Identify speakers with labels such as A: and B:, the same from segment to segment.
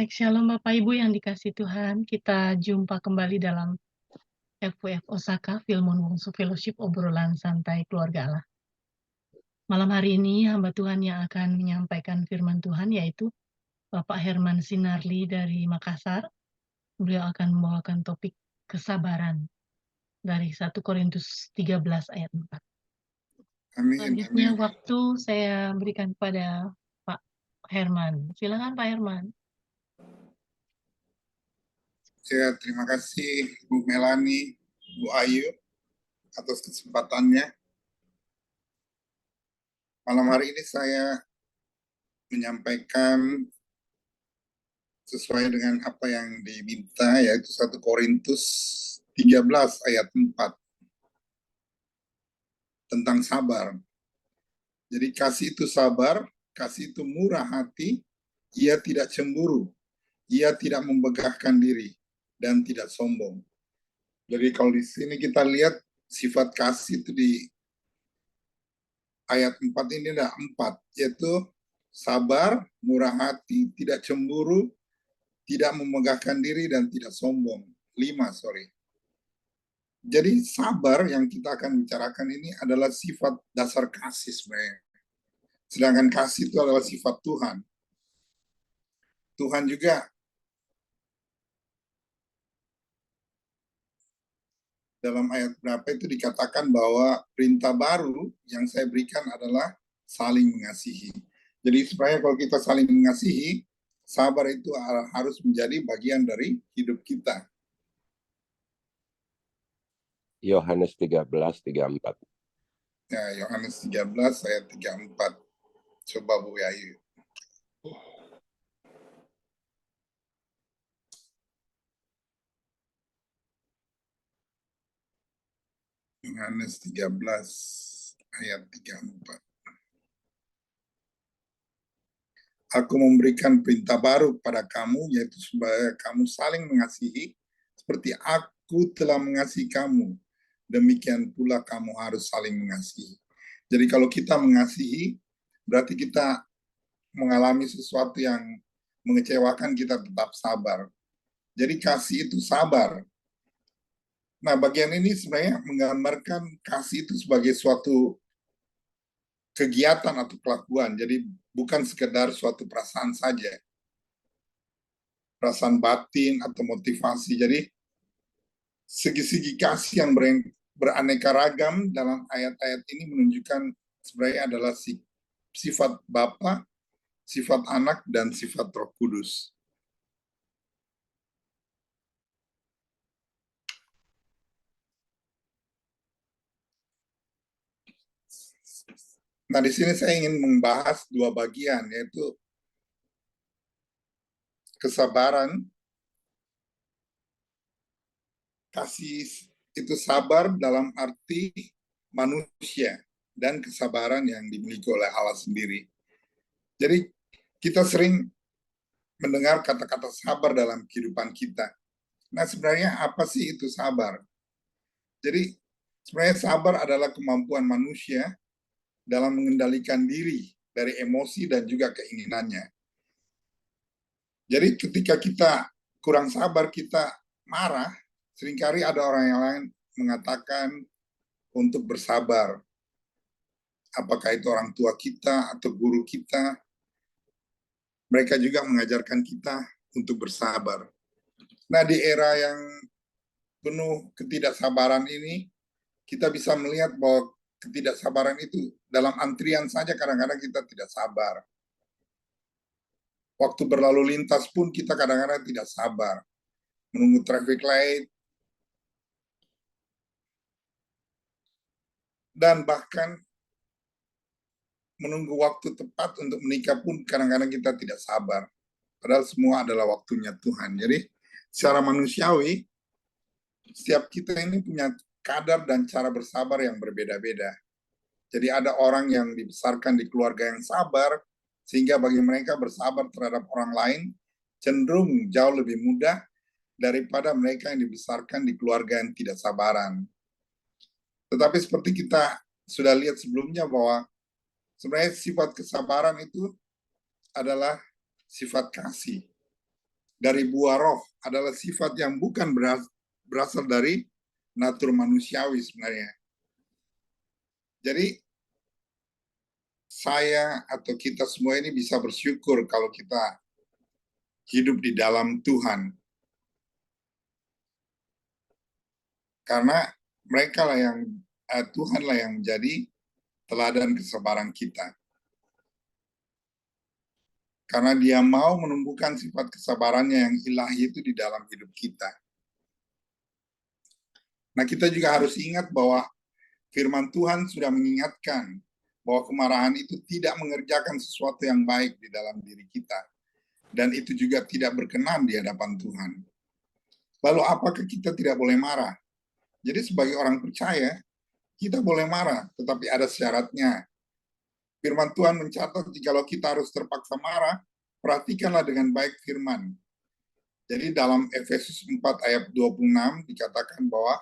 A: Baik, shalom Bapak Ibu yang dikasih Tuhan. Kita jumpa kembali dalam FWF Osaka, Filmon Wongso Fellowship, obrolan santai keluarga Allah. Malam hari ini hamba Tuhan yang akan menyampaikan firman Tuhan yaitu Bapak Herman Sinarli dari Makassar. Beliau akan membawakan topik kesabaran dari 1 Korintus 13 ayat 4.
B: Amin.
A: Selanjutnya waktu saya berikan kepada Pak Herman. Silakan Pak Herman.
B: Ya, terima kasih Bu Melani, Bu Ayu atas kesempatannya. Malam hari ini saya menyampaikan sesuai dengan apa yang diminta, yaitu 1 Korintus 13 ayat 4 tentang sabar. Jadi kasih itu sabar, kasih itu murah hati, ia tidak cemburu, ia tidak membegahkan diri, dan tidak sombong. Jadi kalau di sini kita lihat sifat kasih itu di ayat 4 ini ada 4, yaitu sabar, murah hati, tidak cemburu, tidak memegahkan diri, dan tidak sombong. 5, sorry. Jadi sabar yang kita akan bicarakan ini adalah sifat dasar kasih sebenarnya. Sedangkan kasih itu adalah sifat Tuhan. Tuhan juga dalam ayat berapa itu dikatakan bahwa perintah baru yang saya berikan adalah saling mengasihi. Jadi supaya kalau kita saling mengasihi, sabar itu harus menjadi bagian dari hidup kita.
C: Yohanes 13:34.
B: Ya, Yohanes 13 ayat 34. Coba Bu Yayu. Yohanes 13 ayat 34. Aku memberikan perintah baru pada kamu, yaitu supaya kamu saling mengasihi, seperti aku telah mengasihi kamu. Demikian pula kamu harus saling mengasihi. Jadi kalau kita mengasihi, berarti kita mengalami sesuatu yang mengecewakan, kita tetap sabar. Jadi kasih itu sabar. Nah, bagian ini sebenarnya menggambarkan kasih itu sebagai suatu kegiatan atau kelakuan. Jadi bukan sekedar suatu perasaan saja. Perasaan batin atau motivasi. Jadi segi-segi kasih yang beraneka ragam dalam ayat-ayat ini menunjukkan sebenarnya adalah sifat Bapa, sifat Anak, dan sifat Roh Kudus. Nah, di sini saya ingin membahas dua bagian, yaitu kesabaran. Kasih itu sabar dalam arti manusia dan kesabaran yang dimiliki oleh Allah sendiri. Jadi kita sering mendengar kata-kata sabar dalam kehidupan kita. Nah, sebenarnya apa sih itu sabar? Jadi sebenarnya sabar adalah kemampuan manusia dalam mengendalikan diri dari emosi dan juga keinginannya. Jadi ketika kita kurang sabar, kita marah, seringkali ada orang yang lain mengatakan untuk bersabar. Apakah itu orang tua kita atau guru kita, mereka juga mengajarkan kita untuk bersabar. Nah, di era yang penuh ketidaksabaran ini, kita bisa melihat bahwa ketidaksabaran itu dalam antrian saja kadang-kadang kita tidak sabar. Waktu berlalu lintas pun kita kadang-kadang tidak sabar. Menunggu traffic light, dan bahkan menunggu waktu tepat untuk menikah pun kadang-kadang kita tidak sabar. Padahal semua adalah waktunya Tuhan. Jadi secara manusiawi, setiap kita ini punya kadar dan cara bersabar yang berbeda-beda. Jadi ada orang yang dibesarkan di keluarga yang sabar, sehingga bagi mereka bersabar terhadap orang lain cenderung jauh lebih mudah daripada mereka yang dibesarkan di keluarga yang tidak sabaran. Tetapi seperti kita sudah lihat sebelumnya bahwa sebenarnya sifat kesabaran itu adalah sifat kasih. dari buah roh adalah sifat yang bukan berasal dari natur manusiawi sebenarnya. Jadi saya atau kita semua ini bisa bersyukur kalau kita hidup di dalam Tuhan. Karena mereka lah yang Tuhan lah yang menjadi teladan kesabaran kita. Karena dia mau menumbuhkan sifat kesabarannya yang ilahi itu di dalam hidup kita. Nah, kita juga harus ingat bahwa firman Tuhan sudah mengingatkan bahwa kemarahan itu tidak mengerjakan sesuatu yang baik di dalam diri kita. Dan itu juga tidak berkenan di hadapan Tuhan. Lalu apakah kita tidak boleh marah? Jadi sebagai orang percaya, kita boleh marah, tetapi ada syaratnya. Firman Tuhan mencatat jikalau kita harus terpaksa marah, perhatikanlah dengan baik firman. Jadi dalam Efesus 4 ayat 26 dikatakan bahwa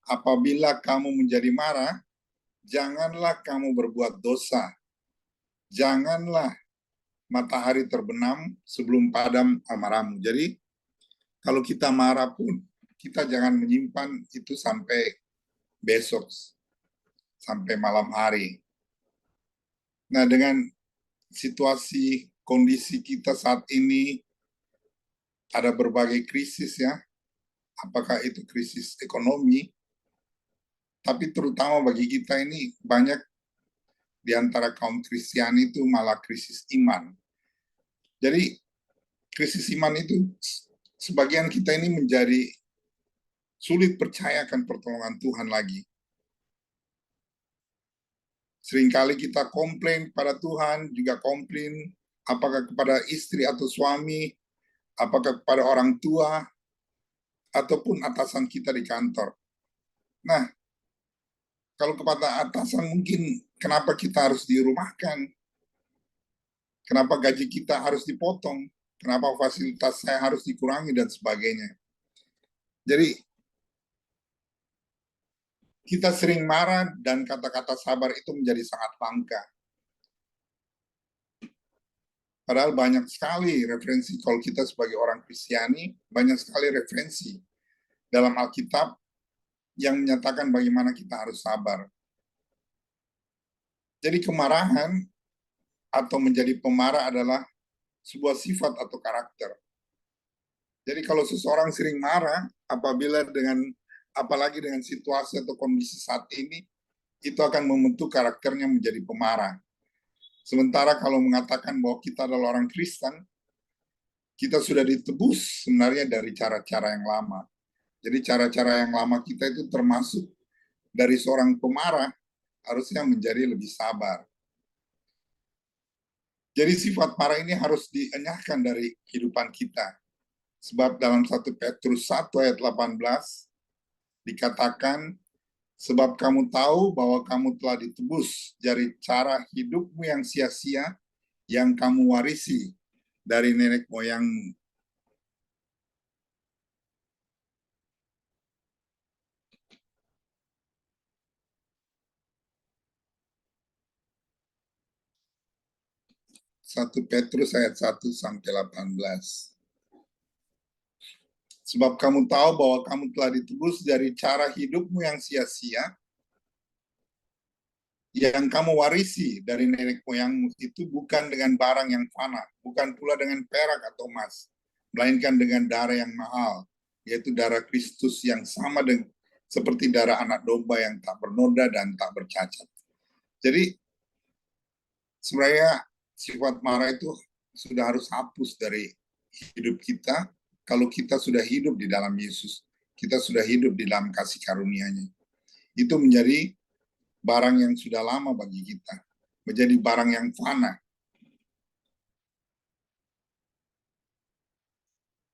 B: apabila kamu menjadi marah, janganlah kamu berbuat dosa. Janganlah matahari terbenam sebelum padam amarahmu. Jadi kalau kita marah pun, kita jangan menyimpan itu sampai besok, sampai malam hari. Nah, dengan situasi kondisi kita saat ini ada berbagai krisis ya, apakah itu krisis ekonomi, tapi terutama bagi kita ini banyak di antara kaum Kristiani itu malah krisis iman. Jadi krisis iman itu sebagian kita ini menjadi sulit percaya akan pertolongan Tuhan lagi. Seringkali kita komplain pada Tuhan, juga komplain apakah kepada istri atau suami, apakah kepada orang tua, ataupun atasan kita di kantor. Nah, kalau kepada atasan mungkin kenapa kita harus dirumahkan, kenapa gaji kita harus dipotong, kenapa fasilitas saya harus dikurangi, dan sebagainya. Jadi, kita sering marah dan kata-kata sabar itu menjadi sangat langka. Padahal banyak sekali referensi, kalau kita sebagai orang Kristiani, banyak sekali referensi dalam Alkitab yang menyatakan bagaimana kita harus sabar. Jadi kemarahan atau menjadi pemarah adalah sebuah sifat atau karakter. Jadi kalau seseorang sering marah, apalagi dengan situasi atau kondisi saat ini, itu akan membentuk karakternya menjadi pemarah. Sementara kalau mengatakan bahwa kita adalah orang Kristen, kita sudah ditebus sebenarnya dari cara-cara yang lama. Jadi cara-cara yang lama kita itu termasuk dari seorang pemarah harusnya menjadi lebih sabar. Jadi sifat marah ini harus dienyahkan dari kehidupan kita. Sebab dalam 1 Petrus 1 ayat 18 dikatakan, sebab kamu tahu bahwa kamu telah ditebus dari cara hidupmu yang sia-sia yang kamu warisi dari nenek moyangmu. Satu Petrus ayat 1 sampai 18. Sebab kamu tahu bahwa kamu telah ditebus dari cara hidupmu yang sia-sia yang kamu warisi dari nenek moyangmu itu bukan dengan barang yang fana, bukan pula dengan perak atau emas, melainkan dengan darah yang mahal, yaitu darah Kristus yang sama dengan seperti darah anak domba yang tak bernoda dan tak bercacat. Jadi sebenarnya sifat marah itu sudah harus hapus dari hidup kita kalau kita sudah hidup di dalam Yesus, kita sudah hidup di dalam kasih karunia-Nya. Itu menjadi barang yang sudah lama bagi kita, menjadi barang yang fana.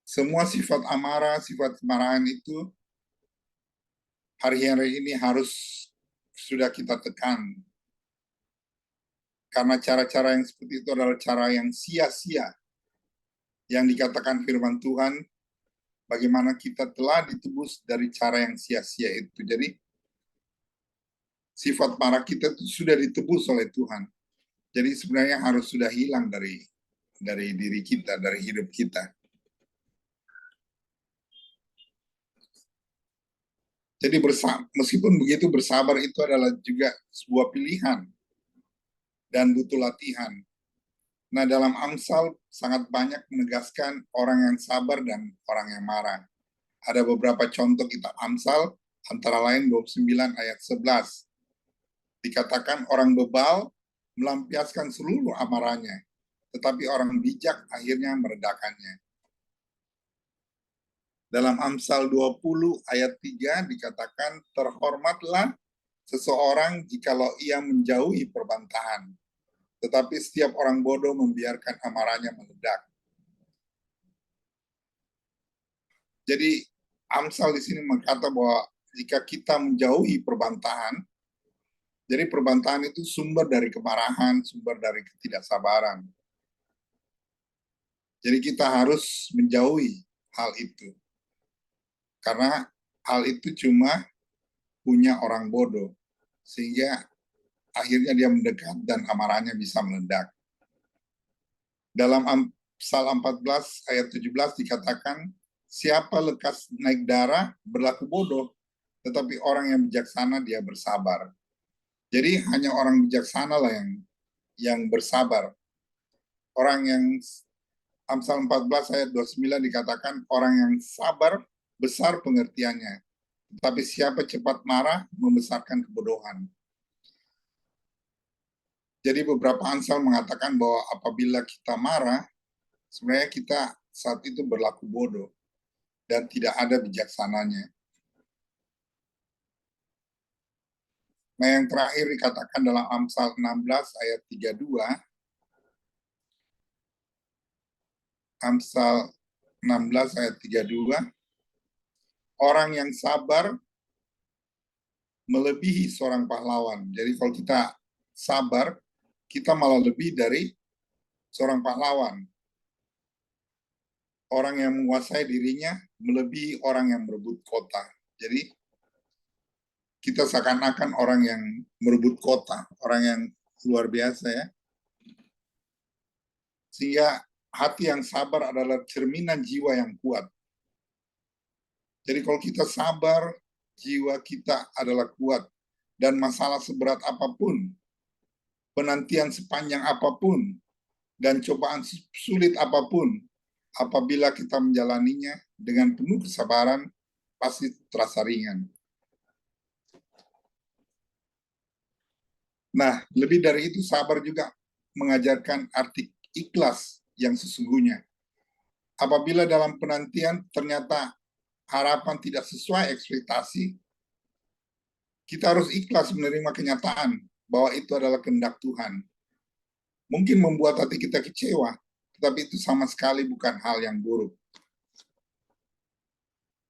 B: Semua sifat amarah, sifat kemarahan itu hari-hari ini harus sudah kita tekan. Karena cara-cara yang seperti itu adalah cara yang sia-sia. Yang dikatakan firman Tuhan, bagaimana kita telah ditebus dari cara yang sia-sia itu. Jadi, sifat marah kita itu sudah ditebus oleh Tuhan. Jadi sebenarnya harus sudah hilang dari diri kita, dari hidup kita. Jadi meskipun begitu, bersabar itu adalah juga sebuah pilihan dan butuh latihan. Nah, dalam Amsal sangat banyak menegaskan orang yang sabar dan orang yang marah. Ada beberapa contoh kitab Amsal, antara lain 29 ayat 11. Dikatakan orang bebal melampiaskan seluruh amarahnya, tetapi orang bijak akhirnya meredakannya. Dalam Amsal 20 ayat 3 dikatakan, terhormatlah seseorang jikalau ia menjauhi perbantahan, tetapi setiap orang bodoh membiarkan amarahnya meledak. Jadi Amsal di sini berkata bahwa jika kita menjauhi perbantahan, jadi perbantahan itu sumber dari kemarahan, sumber dari ketidaksabaran. Jadi kita harus menjauhi hal itu. Karena hal itu cuma punya orang bodoh. Sehingga akhirnya dia mendekat dan amarahnya bisa meledak. Dalam Amsal 14 ayat 17 dikatakan, siapa lekas naik darah berlaku bodoh, tetapi orang yang bijaksana dia bersabar. Jadi hanya orang bijaksana lah yang bersabar. Orang yang Amsal 14 ayat 29 dikatakan orang yang sabar besar pengertiannya. Tapi siapa cepat marah membesarkan kebodohan. Jadi beberapa Amsal mengatakan bahwa apabila kita marah, sebenarnya kita saat itu berlaku bodoh dan tidak ada bijaksananya. Nah, yang terakhir dikatakan dalam Amsal 16 ayat 32, Amsal 16 ayat 32, orang yang sabar melebihi seorang pahlawan. Jadi kalau kita sabar, kita malah lebih dari seorang pahlawan. Orang yang menguasai dirinya melebihi orang yang merebut kota. Jadi kita seakan-akan orang yang merebut kota, orang yang luar biasa ya. Sehingga hati yang sabar adalah cerminan jiwa yang kuat. Jadi kalau kita sabar, jiwa kita adalah kuat. Dan masalah seberat apapun, penantian sepanjang apapun, dan cobaan sulit apapun, apabila kita menjalaninya dengan penuh kesabaran, pasti terasa ringan. Nah, lebih dari itu, sabar juga mengajarkan arti ikhlas yang sesungguhnya. Apabila dalam penantian ternyata harapan tidak sesuai ekspektasi, kita harus ikhlas menerima kenyataan bahwa itu adalah kehendak Tuhan. Mungkin membuat hati kita kecewa, tetapi itu sama sekali bukan hal yang buruk.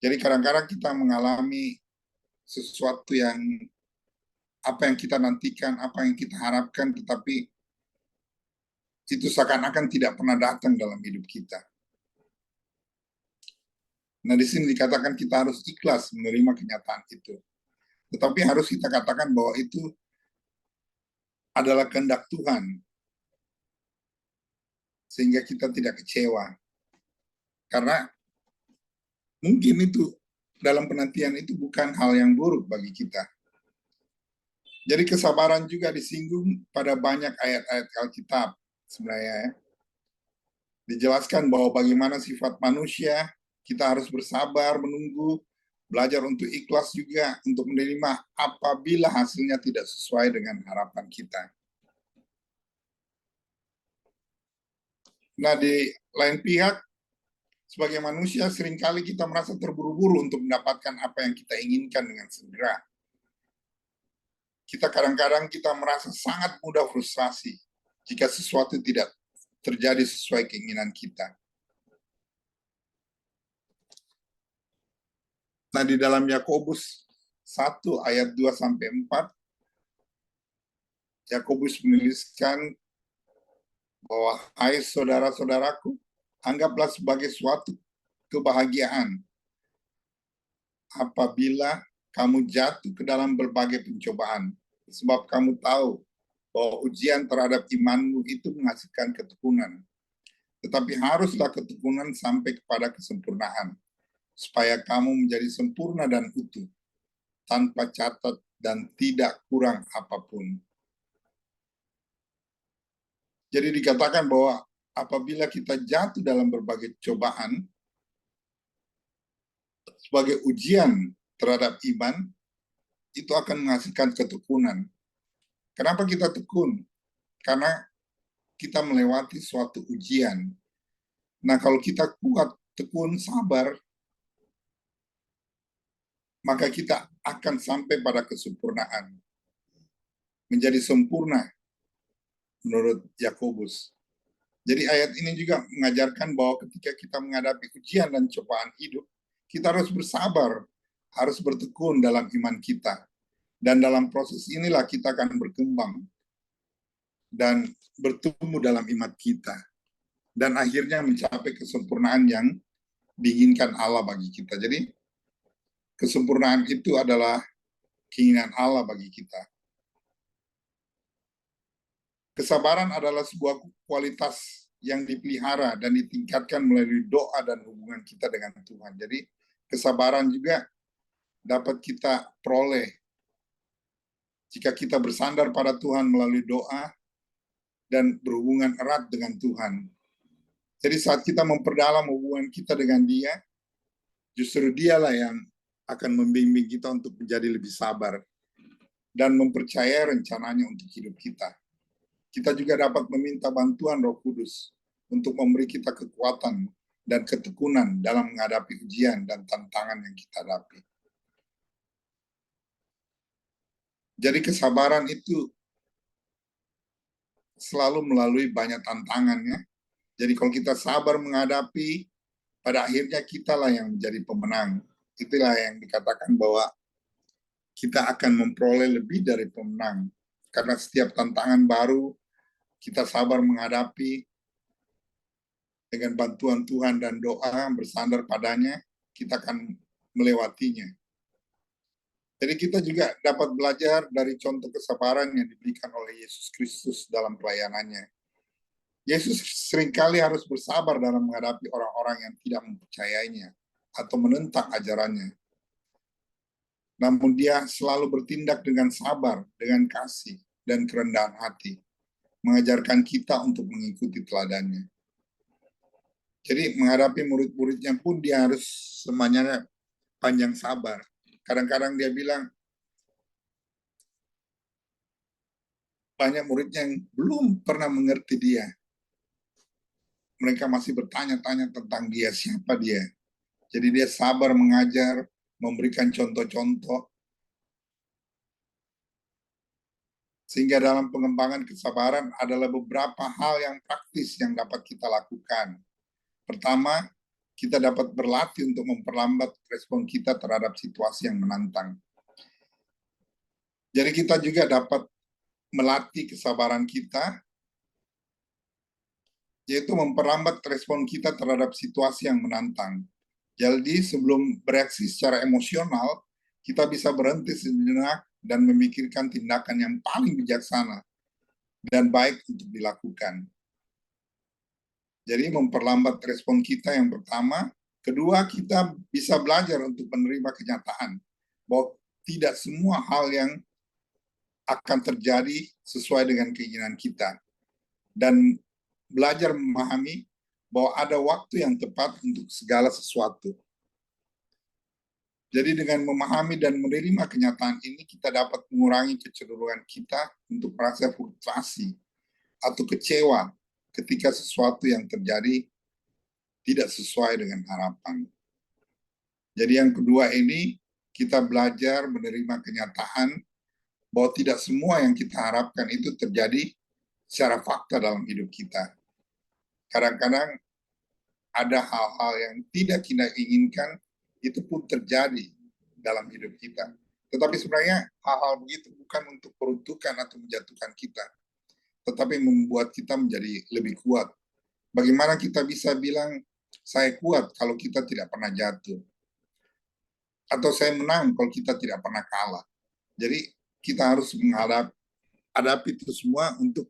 B: Jadi kadang-kadang kita mengalami sesuatu yang apa yang kita nantikan, apa yang kita harapkan, tetapi itu seakan-akan tidak pernah datang dalam hidup kita. Nah, di sini dikatakan kita harus ikhlas menerima kenyataan itu. Tetapi harus kita katakan bahwa itu adalah kehendak Tuhan. Sehingga kita tidak kecewa. Karena mungkin itu dalam penantian itu bukan hal yang buruk bagi kita. Jadi kesabaran juga disinggung pada banyak ayat-ayat Alkitab sebenarnya ya. Dijelaskan bahwa bagaimana sifat manusia, kita harus bersabar, menunggu, belajar untuk ikhlas juga, untuk menerima apabila hasilnya tidak sesuai dengan harapan kita. Nah, di lain pihak, sebagai manusia seringkali kita merasa terburu-buru untuk mendapatkan apa yang kita inginkan dengan segera. Kita kadang-kadang kita merasa sangat mudah frustrasi jika sesuatu tidak terjadi sesuai keinginan kita. Nah, di dalam Yakobus 1 ayat 2-4, Yakobus menuliskan bahwa hai saudara-saudaraku, anggaplah sebagai suatu kebahagiaan apabila kamu jatuh ke dalam berbagai pencobaan, sebab kamu tahu bahwa ujian terhadap imanmu itu menghasilkan ketekunan. Tetapi haruslah ketekunan sampai kepada kesempurnaan, supaya kamu menjadi sempurna dan utuh, tanpa catat dan tidak kurang apapun. Jadi dikatakan bahwa apabila kita jatuh dalam berbagai cobaan sebagai ujian terhadap iman, itu akan menghasilkan ketekunan. Kenapa kita tekun? Karena kita melewati suatu ujian. Nah, kalau kita kuat, tekun, sabar, maka kita akan sampai pada kesempurnaan. Menjadi sempurna menurut Yakobus. Jadi ayat ini juga mengajarkan bahwa ketika kita menghadapi ujian dan cobaan hidup, kita harus bersabar, harus bertekun dalam iman kita. Dan dalam proses inilah kita akan berkembang dan bertumbuh dalam iman kita. Dan akhirnya mencapai kesempurnaan yang diinginkan Allah bagi kita. Jadi kesempurnaan itu adalah keinginan Allah bagi kita. Kesabaran adalah sebuah kualitas yang dipelihara dan ditingkatkan melalui doa dan hubungan kita dengan Tuhan. Jadi kesabaran juga dapat kita peroleh jika kita bersandar pada Tuhan melalui doa dan berhubungan erat dengan Tuhan. Jadi saat kita memperdalam hubungan kita dengan Dia, justru Dialah yang akan membimbing kita untuk menjadi lebih sabar dan mempercayai rencananya untuk hidup kita. Kita juga dapat meminta bantuan Roh Kudus untuk memberi kita kekuatan dan ketekunan dalam menghadapi ujian dan tantangan yang kita hadapi. Jadi kesabaran itu selalu melalui banyak tantangannya. Jadi kalau kita sabar menghadapi, pada akhirnya kitalah yang menjadi pemenang. Itulah yang dikatakan bahwa kita akan memperoleh lebih dari pemenang. Karena setiap tantangan baru, kita sabar menghadapi dengan bantuan Tuhan dan doa bersandar padanya, kita akan melewatinya. Jadi kita juga dapat belajar dari contoh kesabaran yang diberikan oleh Yesus Kristus dalam pelayanannya. Yesus seringkali harus bersabar dalam menghadapi orang-orang yang tidak mempercayainya atau menentang ajarannya. Namun dia selalu bertindak dengan sabar, dengan kasih, dan kerendahan hati, mengajarkan kita untuk mengikuti teladannya. Jadi menghadapi murid-muridnya pun dia harus semuanya panjang sabar. Kadang-kadang dia bilang, banyak muridnya yang belum pernah mengerti dia. Mereka masih bertanya-tanya tentang dia, siapa dia. Jadi dia sabar mengajar, memberikan contoh-contoh. Sehingga dalam pengembangan kesabaran adalah beberapa hal yang praktis yang dapat kita lakukan. Pertama, kita dapat berlatih untuk memperlambat respon kita terhadap situasi yang menantang. Jadi kita juga dapat melatih kesabaran kita, yaitu memperlambat respon kita terhadap situasi yang menantang. Jadi sebelum bereaksi secara emosional, kita bisa berhenti sejenak dan memikirkan tindakan yang paling bijaksana dan baik untuk dilakukan. Jadi memperlambat respon kita yang pertama. Kedua, kita bisa belajar untuk menerima kenyataan bahwa tidak semua hal yang akan terjadi sesuai dengan keinginan kita. Dan belajar memahami bahwa ada waktu yang tepat untuk segala sesuatu. Jadi dengan memahami dan menerima kenyataan ini, kita dapat mengurangi kecenderungan kita untuk merasa frustrasi atau kecewa ketika sesuatu yang terjadi tidak sesuai dengan harapan. Jadi yang kedua ini, kita belajar menerima kenyataan bahwa tidak semua yang kita harapkan itu terjadi secara fakta dalam hidup kita. Kadang-kadang ada hal-hal yang tidak kita inginkan, itu pun terjadi dalam hidup kita. Tetapi sebenarnya hal-hal begitu bukan untuk peruntukan atau menjatuhkan kita, tetapi membuat kita menjadi lebih kuat. Bagaimana kita bisa bilang, saya kuat kalau kita tidak pernah jatuh. Atau saya menang kalau kita tidak pernah kalah. Jadi kita harus menghadapi itu semua untuk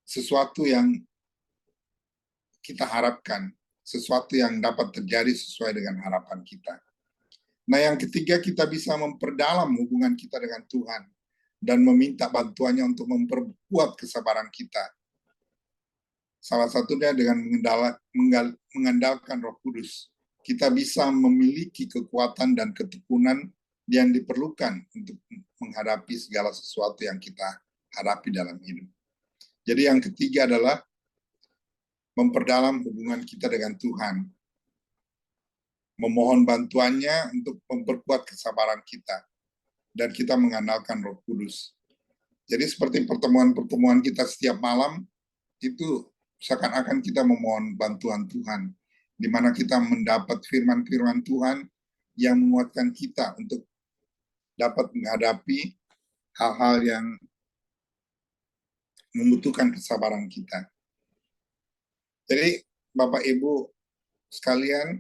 B: sesuatu yang kita harapkan. sesuatu yang dapat terjadi sesuai dengan harapan kita. Nah, yang ketiga, kita bisa memperdalam hubungan kita dengan Tuhan dan meminta bantuannya untuk memperkuat kesabaran kita. Salah satunya dengan mengandalkan Roh Kudus. Kita bisa memiliki kekuatan dan ketekunan yang diperlukan untuk menghadapi segala sesuatu yang kita hadapi dalam hidup. Jadi yang ketiga adalah memperdalam hubungan kita dengan Tuhan. Memohon bantuannya untuk memperkuat kesabaran kita. Dan kita mengandalkan Roh Kudus. Jadi seperti pertemuan-pertemuan kita setiap malam, itu seakan-akan kita memohon bantuan Tuhan, di mana kita mendapat firman-firman Tuhan yang menguatkan kita untuk dapat menghadapi hal-hal yang membutuhkan kesabaran kita. Jadi Bapak Ibu sekalian,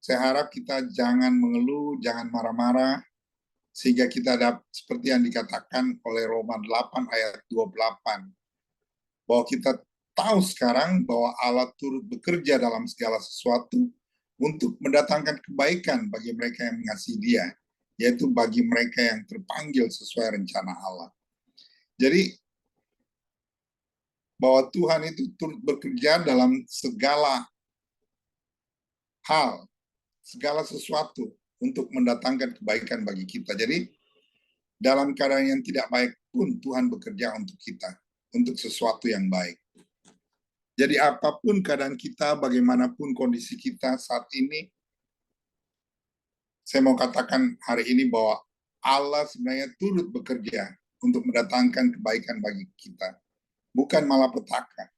B: saya harap kita jangan mengeluh, jangan marah-marah, sehingga kita dapat seperti yang dikatakan oleh Roma 8 ayat 28, bahwa kita tahu sekarang bahwa Allah turut bekerja dalam segala sesuatu untuk mendatangkan kebaikan bagi mereka yang mengasihi Dia, yaitu bagi mereka yang terpanggil sesuai rencana Allah. Jadi bahwa Tuhan itu turut bekerja dalam segala hal, segala sesuatu untuk mendatangkan kebaikan bagi kita. Jadi dalam keadaan yang tidak baik pun Tuhan bekerja untuk kita, untuk sesuatu yang baik. Jadi apapun keadaan kita, bagaimanapun kondisi kita saat ini, saya mau katakan hari ini bahwa Allah sebenarnya turut bekerja untuk mendatangkan kebaikan bagi kita, bukan malapetaka.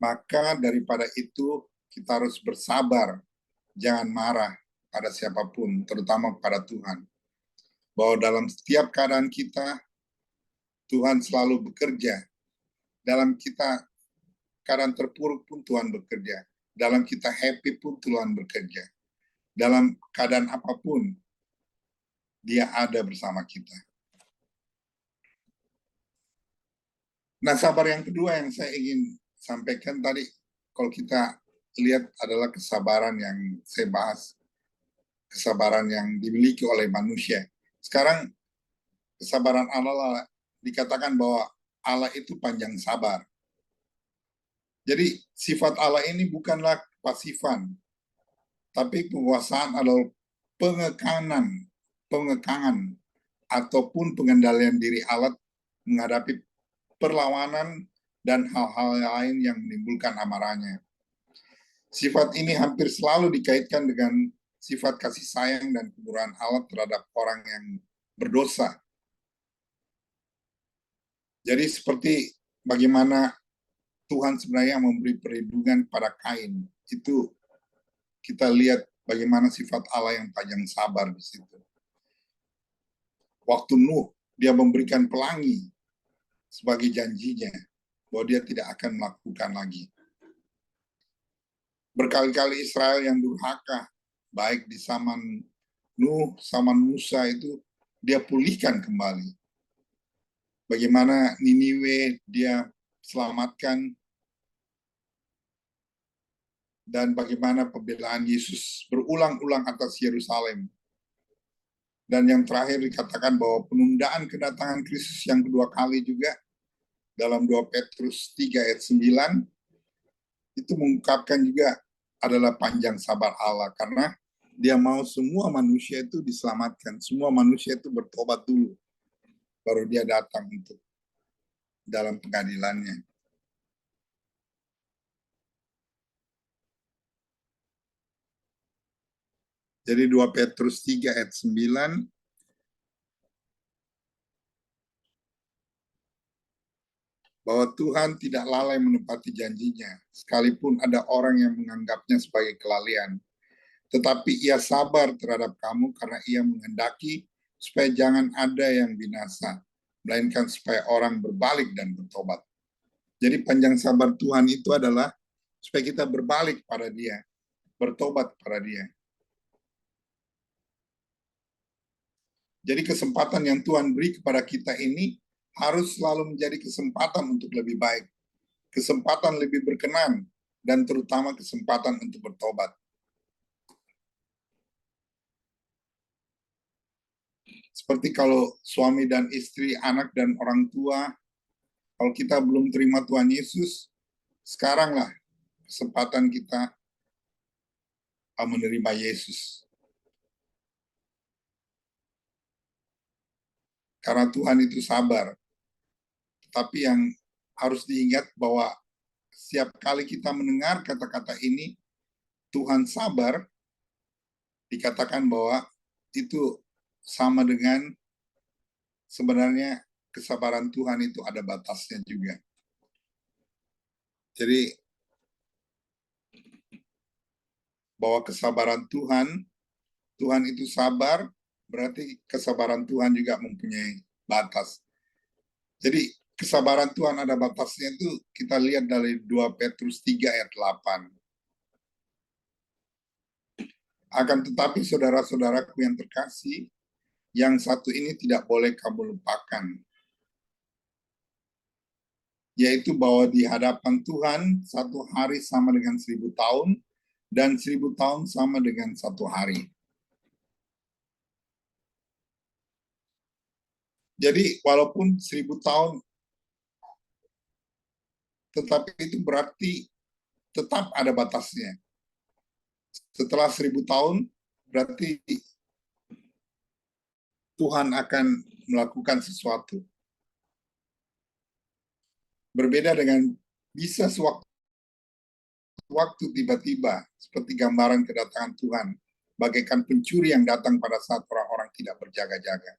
B: Maka daripada itu kita harus bersabar, jangan marah pada siapapun, terutama pada Tuhan. Bahwa dalam setiap keadaan kita, Tuhan selalu bekerja. Dalam kita keadaan terpuruk pun Tuhan bekerja. Dalam kita happy pun Tuhan bekerja. Dalam keadaan apapun, Dia ada bersama kita. Nah, sabar yang kedua yang saya ingin sampaikan tadi, kalau kita lihat adalah kesabaran yang saya bahas. Kesabaran yang dimiliki oleh manusia. Sekarang, kesabaran Allah dikatakan bahwa Allah itu panjang sabar. Jadi sifat Allah ini bukanlah pasifan, tapi penguasaan adalah pengekangan ataupun pengendalian diri Allah menghadapi perlawanan dan hal-hal lain yang menimbulkan amarahnya. Sifat ini hampir selalu dikaitkan dengan sifat kasih sayang dan kemurahan Allah terhadap orang yang berdosa. Jadi seperti bagaimana Tuhan sebenarnya memberi perlindungan pada Kain, itu kita lihat bagaimana sifat Allah yang panjang sabar di situ. Waktu Nuh, dia memberikan pelangi sebagai janjinya, bahwa dia tidak akan melakukan lagi. Berkali-kali Israel yang durhaka, baik di zaman Nuh, zaman Musa itu, dia pulihkan kembali. Bagaimana Niniwe dia selamatkan, dan bagaimana pembelaan Yesus berulang-ulang atas Yerusalem. Dan yang terakhir dikatakan bahwa penundaan kedatangan Kristus yang kedua kali juga dalam 2 Petrus 3 ayat 9 itu mengungkapkan juga adalah panjang sabar Allah, karena Dia mau semua manusia itu diselamatkan, semua manusia itu bertobat dulu, baru Dia datang untuk dalam pengadilannya. Jadi 2 Petrus 3 ayat 9, bahwa Tuhan tidak lalai menepati janjinya, sekalipun ada orang yang menganggapnya sebagai kelalaian. Tetapi Ia sabar terhadap kamu karena Ia menghendaki supaya jangan ada yang binasa, melainkan supaya orang berbalik dan bertobat. Jadi panjang sabar Tuhan itu adalah supaya kita berbalik pada Dia, bertobat pada Dia. Jadi kesempatan yang Tuhan beri kepada kita ini harus selalu menjadi kesempatan untuk lebih baik, kesempatan lebih berkenan, dan terutama kesempatan untuk bertobat. Seperti kalau suami dan istri, anak dan orang tua, kalau kita belum terima Tuhan Yesus, sekaranglah kesempatan kita menerima Yesus. Karena Tuhan itu sabar. Tapi yang harus diingat bahwa setiap kali kita mendengar kata-kata ini, Tuhan sabar, dikatakan bahwa itu sama dengan sebenarnya kesabaran Tuhan itu ada batasnya juga. Jadi bahwa kesabaran Tuhan itu sabar, berarti kesabaran Tuhan juga mempunyai batas. Jadi kesabaran Tuhan ada batasnya itu kita lihat dari 2 Petrus 3 ayat 8. Akan tetapi saudara-saudaraku yang terkasih, yang satu ini tidak boleh kamu lupakan, yaitu bahwa di hadapan Tuhan 1 hari sama dengan 1000 tahun, dan 1000 tahun sama dengan 1 hari. Jadi walaupun 1000 tahun, tetapi itu berarti tetap ada batasnya. Setelah 1000 tahun, berarti Tuhan akan melakukan sesuatu. Berbeda dengan bisa sewaktu tiba-tiba, seperti gambaran kedatangan Tuhan, bagaikan pencuri yang datang pada saat orang-orang tidak berjaga-jaga.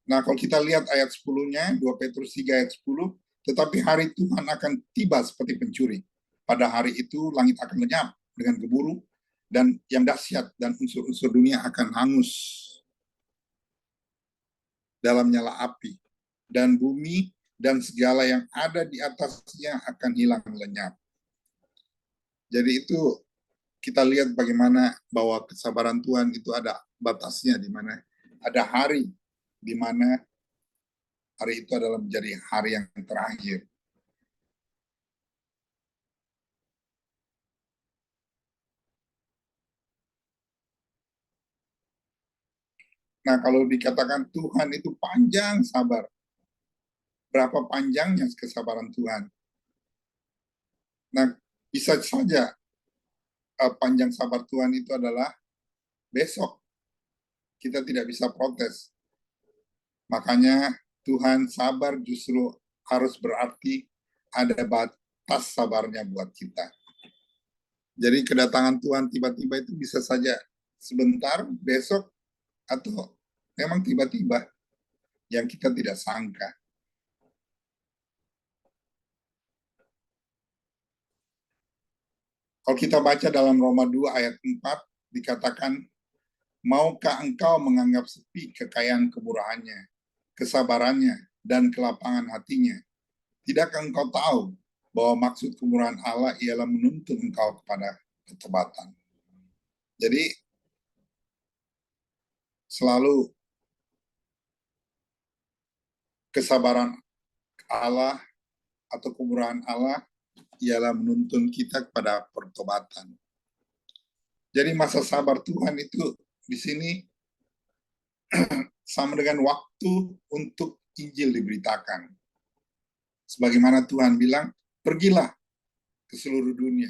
B: Nah, kalau kita lihat ayat 10-nya, 2 Petrus 3 ayat 10, tetapi hari Tuhan akan tiba seperti pencuri. Pada hari itu langit akan lenyap dengan gemuruh, dan yang dahsyat, dan unsur-unsur dunia akan hangus dalam nyala api, dan bumi dan segala yang ada di atasnya akan hilang lenyap. Jadi itu kita lihat bagaimana bahwa kesabaran Tuhan itu ada batasnya, di mana ada hari di mana hari itu adalah menjadi hari yang terakhir. Nah, kalau dikatakan Tuhan itu panjang sabar, berapa panjangnya kesabaran Tuhan? Nah, bisa saja panjang sabar Tuhan itu adalah besok. Kita tidak bisa protes. Makanya Tuhan sabar justru harus berarti ada batas sabarnya buat kita. Jadi kedatangan Tuhan tiba-tiba itu bisa saja sebentar, besok, atau memang tiba-tiba yang kita tidak sangka. Kalau kita baca dalam Roma 2 ayat 4, dikatakan, maukah engkau menganggap sepi kekayaan kemurahannya, kesabarannya, dan kelapangan hatinya? Tidakkah engkau tahu bahwa maksud kemurahan Allah ialah menuntun engkau kepada ketobatan? Jadi, selalu kesabaran Allah atau kemurahan Allah ialah menuntun kita kepada pertobatan. Jadi masa sabar Tuhan itu di sini sama dengan waktu untuk Injil diberitakan. Sebagaimana Tuhan bilang, pergilah ke seluruh dunia.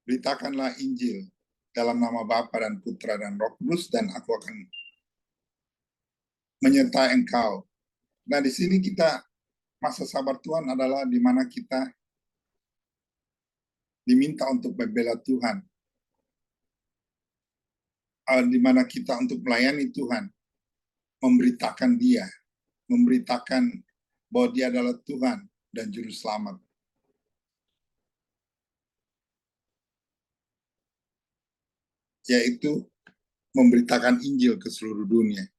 B: Beritakanlah Injil dalam nama Bapa dan Putra dan Roh Kudus, dan aku akan menyertai engkau. Nah, di sini kita, masa sabar Tuhan adalah di mana kita diminta untuk membela Tuhan. Di mana kita untuk melayani Tuhan, memberitakan Dia, memberitakan bahwa Dia adalah Tuhan dan Juru Selamat. Yaitu memberitakan Injil ke seluruh dunia.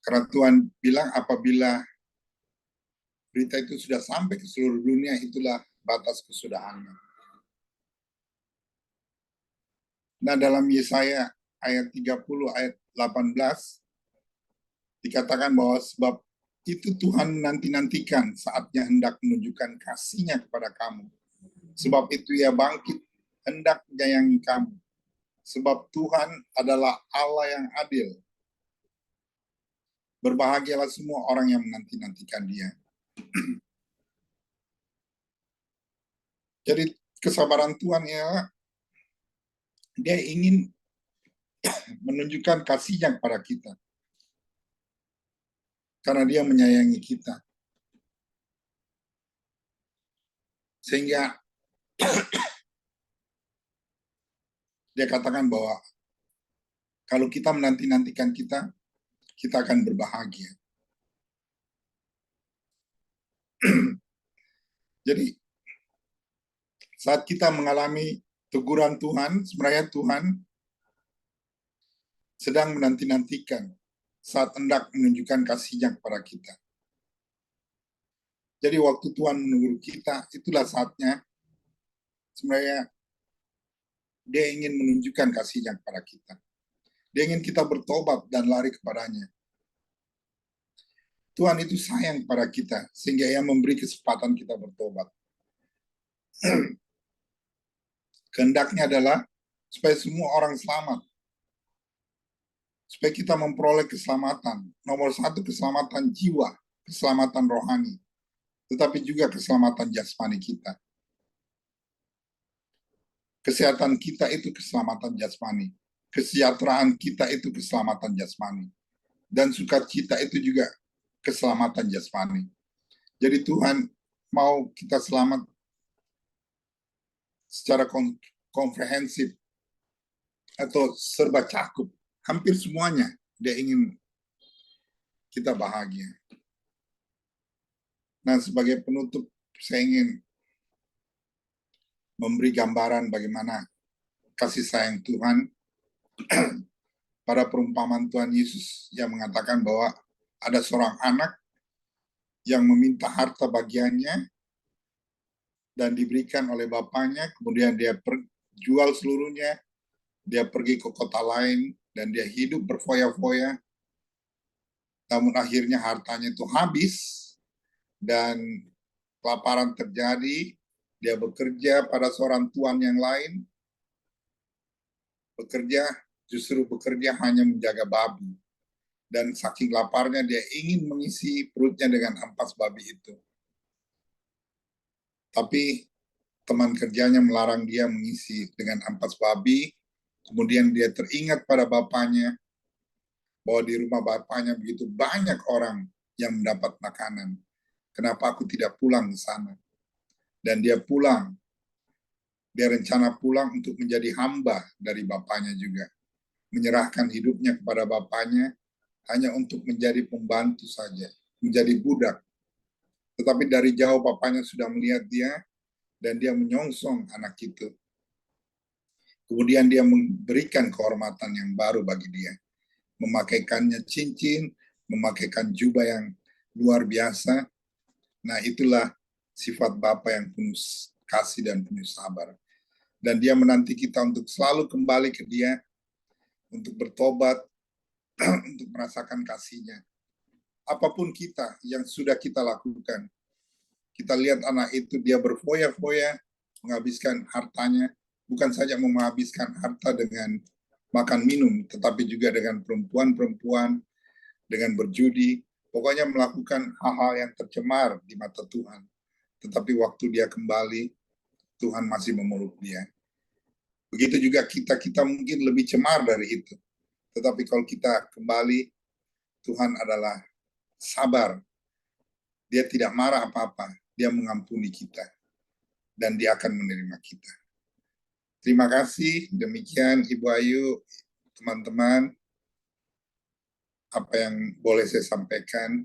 B: Karena Tuhan bilang apabila berita itu sudah sampai ke seluruh dunia, itulah batas kesudahannya. Nah, dalam Yesaya ayat 30 ayat 18, Dikatakan bahwa sebab itu Tuhan nanti-nantikan saatnya hendak menunjukkan kasih-Nya kepada kamu. Sebab itu Ia bangkit hendak menyayangi kamu. Sebab Tuhan adalah Allah yang adil. Berbahagialah semua orang yang menanti-nantikan Dia. Jadi kesabaran Tuhan ya, Dia ingin menunjukkan kasih-Nya kepada kita. Karena Dia menyayangi kita. Sehingga Dia katakan bahwa kalau kita menanti-nantikan kita akan berbahagia. Jadi saat kita mengalami teguran Tuhan, sebenarnya Tuhan sedang menanti-nantikan saat hendak menunjukkan kasih-Nya kepada kita. Jadi waktu Tuhan menegur kita, itulah saatnya sebenarnya Dia ingin menunjukkan kasih-Nya kepada kita. Dia ingin kita bertobat dan lari kepadanya. Tuhan itu sayang pada kita, sehingga Ia memberi kesempatan kita bertobat. Kehendaknya adalah supaya semua orang selamat. Supaya kita memperoleh keselamatan. Nomor satu, keselamatan jiwa, keselamatan rohani. Tetapi juga keselamatan jasmani kita. Kesehatan kita itu keselamatan jasmani. Kesejahteraan kita itu keselamatan jasmani. Dan sukacita itu juga keselamatan jasmani. Jadi Tuhan mau kita selamat secara komprehensif atau serba cakup. Hampir semuanya Dia ingin kita bahagia. Nah, sebagai penutup, saya ingin memberi gambaran bagaimana kasih sayang Tuhan pada perumpamaan Tuhan Yesus yang mengatakan bahwa ada seorang anak yang meminta harta bagiannya dan diberikan oleh bapaknya, kemudian dia jual seluruhnya, dia pergi ke kota lain, dan dia hidup berfoya-foya, namun akhirnya hartanya itu habis, dan kelaparan terjadi, dia bekerja pada seorang tuan yang lain, justru bekerja hanya menjaga babi. Dan saking laparnya dia ingin mengisi perutnya dengan ampas babi itu. Tapi teman kerjanya melarang dia mengisi dengan ampas babi. Kemudian dia teringat pada bapaknya, bahwa di rumah bapaknya begitu banyak orang yang mendapat makanan. Kenapa aku tidak pulang ke sana? Dan dia pulang. Dia rencana pulang untuk menjadi hamba dari bapaknya juga. Menyerahkan hidupnya kepada bapaknya hanya untuk menjadi pembantu saja, menjadi budak. Tetapi dari jauh bapaknya sudah melihat dia, dan dia menyongsong anak itu. Kemudian dia memberikan kehormatan yang baru bagi dia. Memakaikannya cincin, memakaikan jubah yang luar biasa. Nah, itulah sifat Bapa yang penuh kasih dan penuh sabar. Dan dia menanti kita untuk selalu kembali ke dia, untuk bertobat, untuk merasakan kasih-Nya. Apapun kita yang sudah kita lakukan, kita lihat anak itu dia berfoya-foya, menghabiskan hartanya, bukan saja menghabiskan harta dengan makan minum, tetapi juga dengan perempuan-perempuan, dengan berjudi, pokoknya melakukan hal-hal yang tercemar di mata Tuhan. Tetapi waktu dia kembali, Tuhan masih memeluk dia. Begitu juga kita mungkin lebih cemar dari itu. Tetapi kalau kita kembali, Tuhan adalah sabar. Dia tidak marah apa-apa. Dia mengampuni kita. Dan dia akan menerima kita. Terima kasih. Demikian Ibu Ayu, teman-teman. Apa yang boleh saya sampaikan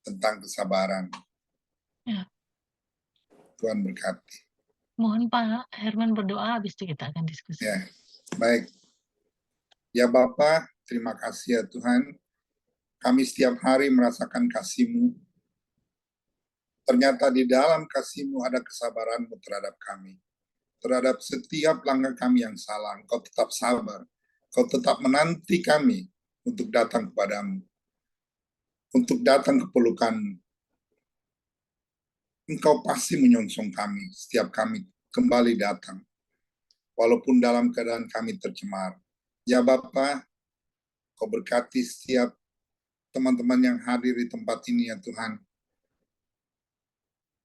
B: tentang kesabaran.
A: Ya.
B: Tuhan berkati.
A: Mohon Pak Herman berdoa, habis itu kita akan diskusi.
B: Ya, baik. Ya Bapa, terima kasih ya Tuhan. Kami setiap hari merasakan kasih-Mu. Ternyata di dalam kasih-Mu ada kesabaran-Mu terhadap kami. Terhadap setiap langkah kami yang salah, Engkau tetap sabar. Engkau tetap menanti kami untuk datang kepadamu. untuk datang ke pelukan. Engkau pasti menyongsong kami setiap kami kembali datang, walaupun dalam keadaan kami tercemar. Ya Bapa, Kau berkati setiap teman-teman yang hadir di tempat ini ya Tuhan.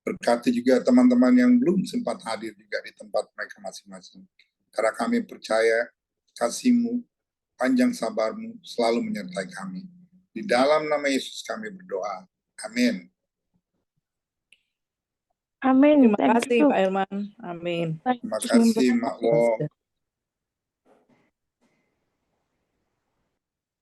B: Berkati juga teman-teman yang belum sempat hadir juga di tempat mereka masing-masing. Karena kami percaya kasih-Mu, panjang sabar-Mu selalu menyertai kami. Di dalam nama Yesus kami berdoa. Amin.
D: Amin.
E: Terima
D: Thank
E: kasih
D: you.
E: Pak Herman. Amin.
B: Terima kasih Mak Wo.